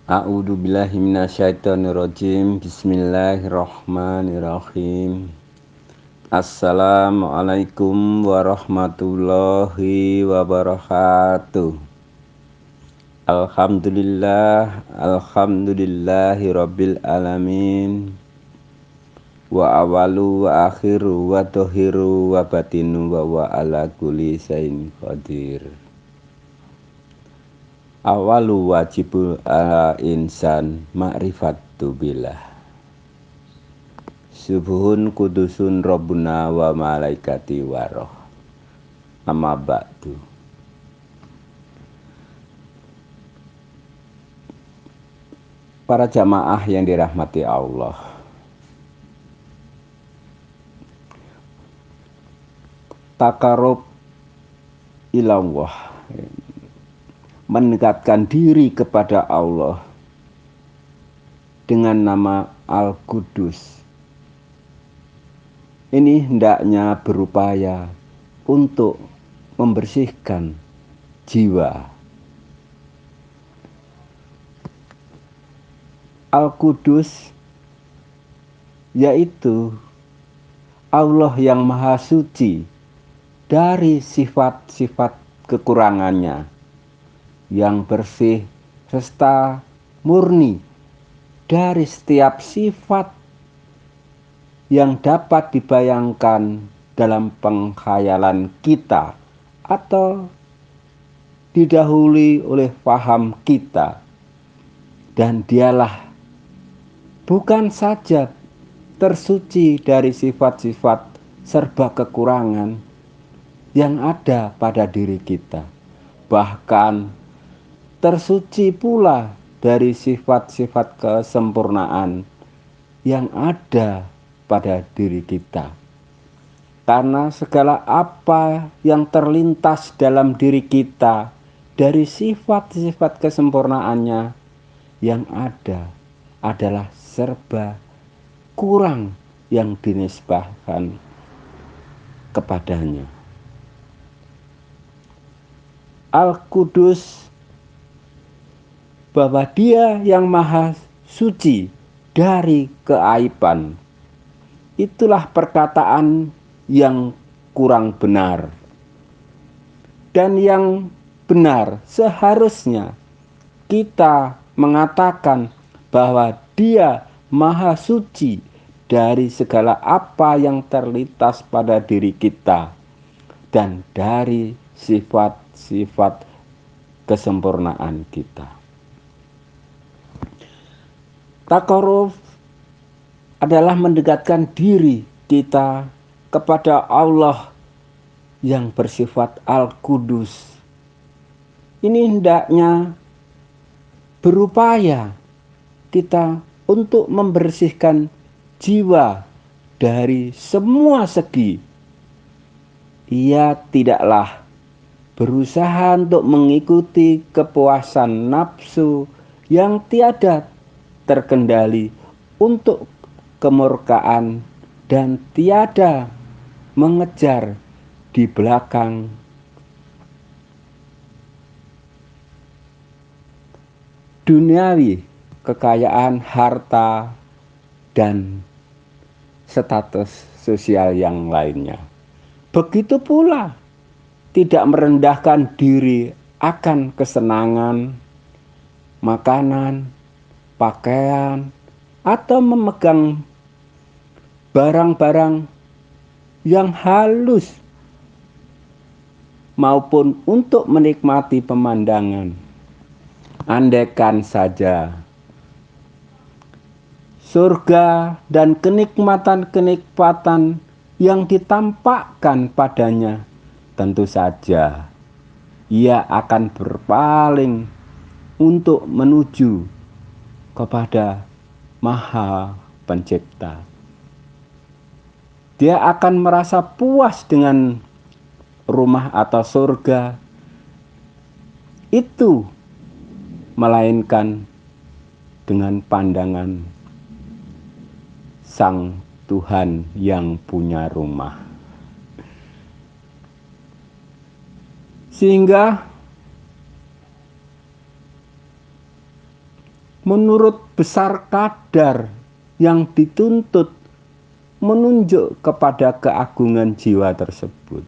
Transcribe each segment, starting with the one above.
A'udzu billahi minasyaitonir rajim. Bismillahirrahmanirrahim. Assalamualaikum warahmatullahi wabarakatuh. Alhamdulillahi rabbil alamin. Wa awalu wa akhiru wa dhahiru wa batinu wa ala kulli syai'in qadir. Awalu wajibul ala insan ma'rifatu billah. Subuhun kudusun Rabbuna wa malaikati waroh. Amma ba'du. Para jamaah yang dirahmati Allah, takarub ilallah, mendekatkan diri kepada Allah dengan nama Al-Qudus. Ini hendaknya berupaya untuk membersihkan jiwa. Al-Qudus yaitu Allah yang Maha Suci dari sifat-sifat kekurangannya, yang bersih serta murni dari setiap sifat yang dapat dibayangkan dalam pengkhayalan kita atau didahului oleh paham kita. Dan dialah bukan saja tersuci dari sifat-sifat serba kekurangan yang ada pada diri kita, bahkan tersuci pula dari sifat-sifat kesempurnaan yang ada pada diri kita. Karena segala apa yang terlintas dalam diri kita dari sifat-sifat kesempurnaannya yang ada adalah serba kurang yang dinisbahkan kepadanya. Al-Qudus, bahwa Dia yang Maha Suci dari keaiban. Itulah perkataan yang kurang benar. Dan yang benar seharusnya kita mengatakan bahwa Dia Maha Suci dari segala apa yang terlintas pada diri kita dan dari sifat-sifat kesempurnaan kita. Takaruf adalah mendekatkan diri kita kepada Allah yang bersifat Al-Qudus. Ini hendaknya berupaya kita untuk membersihkan jiwa dari semua segi. Ia tidaklah berusaha untuk mengikuti kepuasan nafsu yang tiada terkendali untuk kemurkaan dan tiada mengejar di belakang duniawi, kekayaan, harta, dan status sosial yang lainnya. Begitu pula tidak merendahkan diri akan kesenangan, makanan, pakaian, atau memegang barang-barang yang halus maupun untuk menikmati pemandangan. Andaikan saja surga dan kenikmatan-kenikmatan yang ditampakkan padanya, tentu saja ia akan berpaling untuk menuju kepada Maha Pencipta. Dia akan merasa puas dengan rumah atau surga itu, melainkan dengan pandangan Sang Tuhan yang punya rumah. Sehingga menurut besar kadar yang dituntut menunjuk kepada keagungan jiwa tersebut.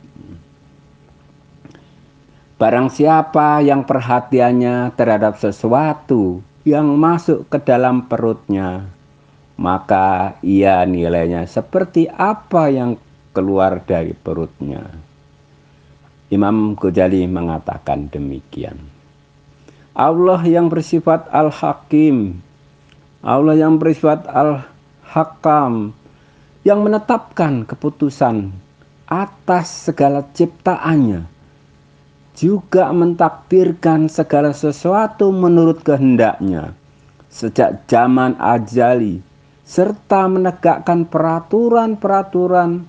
Barang siapa yang perhatiannya terhadap sesuatu yang masuk ke dalam perutnya, maka ia nilainya seperti apa yang keluar dari perutnya. Imam Ghazali mengatakan demikian. Allah yang bersifat Al-Hakim, Allah yang bersifat Al-Hakam, yang menetapkan keputusan atas segala ciptaannya, juga mentakdirkan segala sesuatu menurut kehendaknya sejak zaman azali, serta menegakkan peraturan-peraturan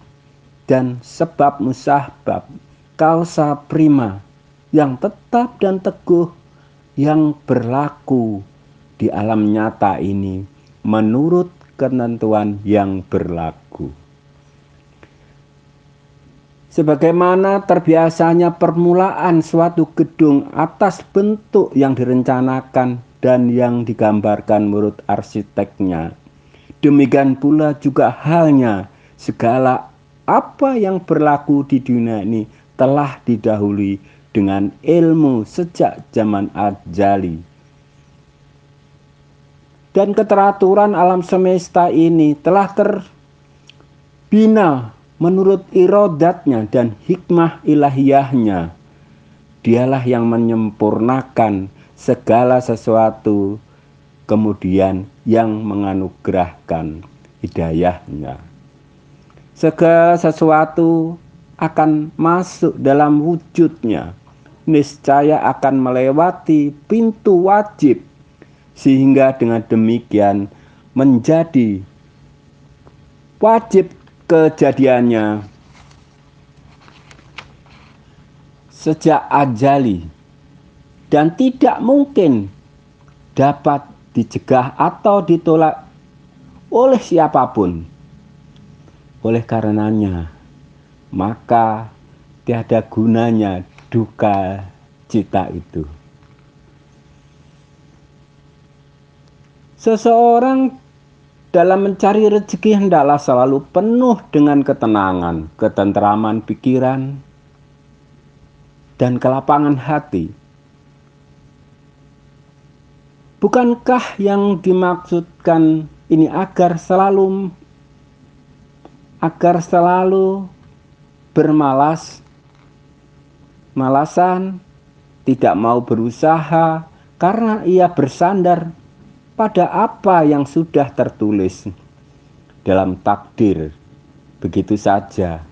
dan sebab musabab kausa prima yang tetap dan teguh yang berlaku di alam nyata ini menurut ketentuan yang berlaku. Sebagaimana terbiasanya permulaan suatu gedung atas bentuk yang direncanakan dan yang digambarkan menurut arsiteknya, demikian pula juga halnya segala apa yang berlaku di dunia ini telah didahului dengan ilmu sejak zaman azali. Dan keteraturan alam semesta ini telah terbina menurut irodatnya dan hikmah ilahiyahnya. Dialah yang menyempurnakan segala sesuatu, kemudian yang menganugerahkan hidayahnya. Segala sesuatu akan masuk dalam wujudnya, niscaya akan melewati pintu wajib, sehingga dengan demikian menjadi wajib kejadiannya sejak azali dan tidak mungkin dapat dicegah atau ditolak oleh siapapun. Oleh karenanya, maka tiada gunanya duka cita itu. Seseorang dalam mencari rezeki hendaklah selalu penuh dengan ketenangan, ketentraman pikiran, dan kelapangan hati. Bukankah yang dimaksudkan ini agar selalu malasan, tidak mau berusaha karena ia bersandar pada apa yang sudah tertulis dalam takdir begitu saja.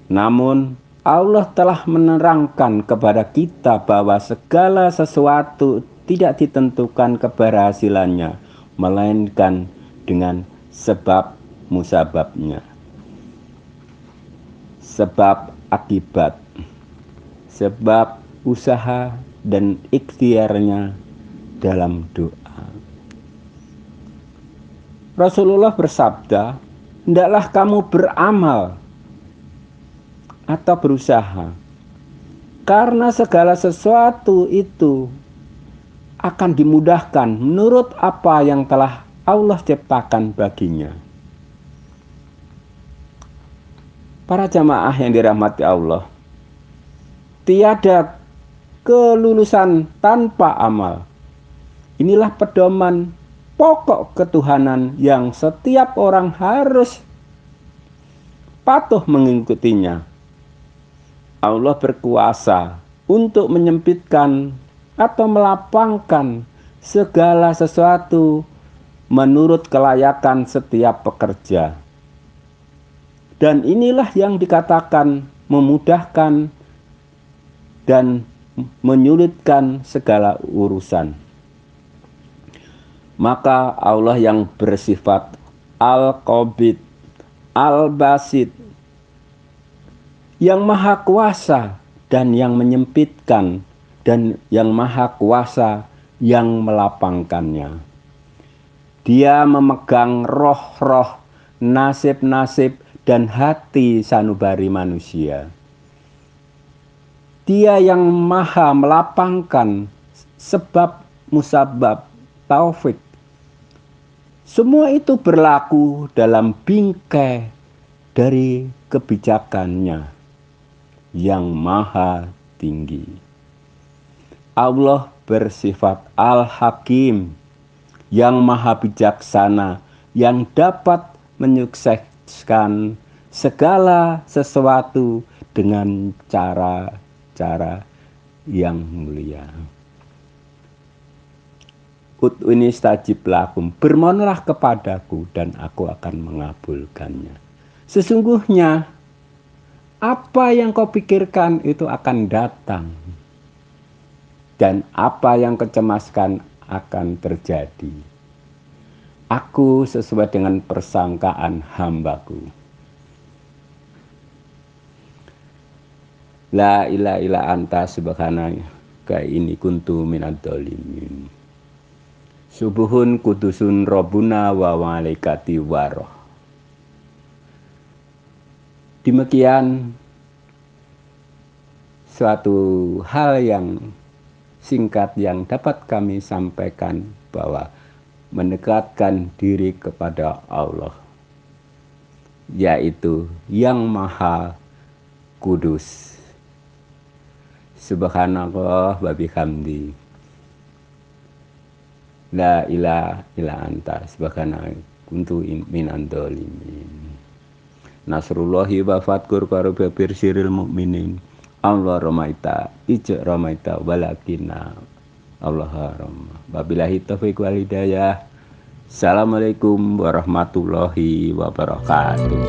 Namun Allah telah menerangkan kepada kita bahwa segala sesuatu tidak ditentukan keberhasilannya, melainkan dengan sebab musababnya, sebab akibat, sebab usaha dan ikhtiarnya dalam doa. Rasulullah bersabda, hendaklah kamu beramal atau berusaha, karena segala sesuatu itu akan dimudahkan menurut apa yang telah Allah ciptakan baginya. Para jamaah yang dirahmati Allah, tiada kelulusan tanpa amal. Inilah pedoman pokok ketuhanan yang setiap orang harus patuh mengikutinya. Allah berkuasa untuk menyempitkan atau melapangkan segala sesuatu menurut kelayakan setiap pekerja. Dan inilah yang dikatakan memudahkan dan menyulitkan segala urusan. Maka Allah yang bersifat Al-Qabid, Al-Basid, yang maha kuasa dan yang menyempitkan, dan yang maha kuasa yang melapangkannya. Dia memegang roh-roh, nasib-nasib, dan hati sanubari manusia. Dia yang maha melapangkan sebab musabab taufik. Semua itu berlaku dalam bingkai dari kebijakannya yang maha tinggi. Allah bersifat Al-Hakim, yang maha bijaksana, yang dapat menyukseskan segala sesuatu dengan cara-cara yang mulia. Ud'uni stajib lakum, bermohonlah kepadaku dan aku akan mengabulkannya. Sesungguhnya apa yang kau pikirkan itu akan datang, dan apa yang kau cemaskan akan terjadi. Aku sesuai dengan persangkaan hambaku. La ilaha illa anta subhanaka inni kuntu minadz dzalimin. Subuhun kudusun Rabbuna wa malaikati waroh. Demikian suatu hal yang singkat yang dapat kami sampaikan, bahwa mendekatkan diri kepada Allah, yaitu yang maha kudus. Subhanallah wa bihamdi. La ilaha illa anta subhanaka kuntu minadz dzalimin. Nasrullahi wa fatkur qaribir siril mukminin. Allah ramaita ija ramaita walakinna Allah rahmah. Wabillahi taufiq wal hidayah. Assalamualaikum warahmatullahi wabarakatuh.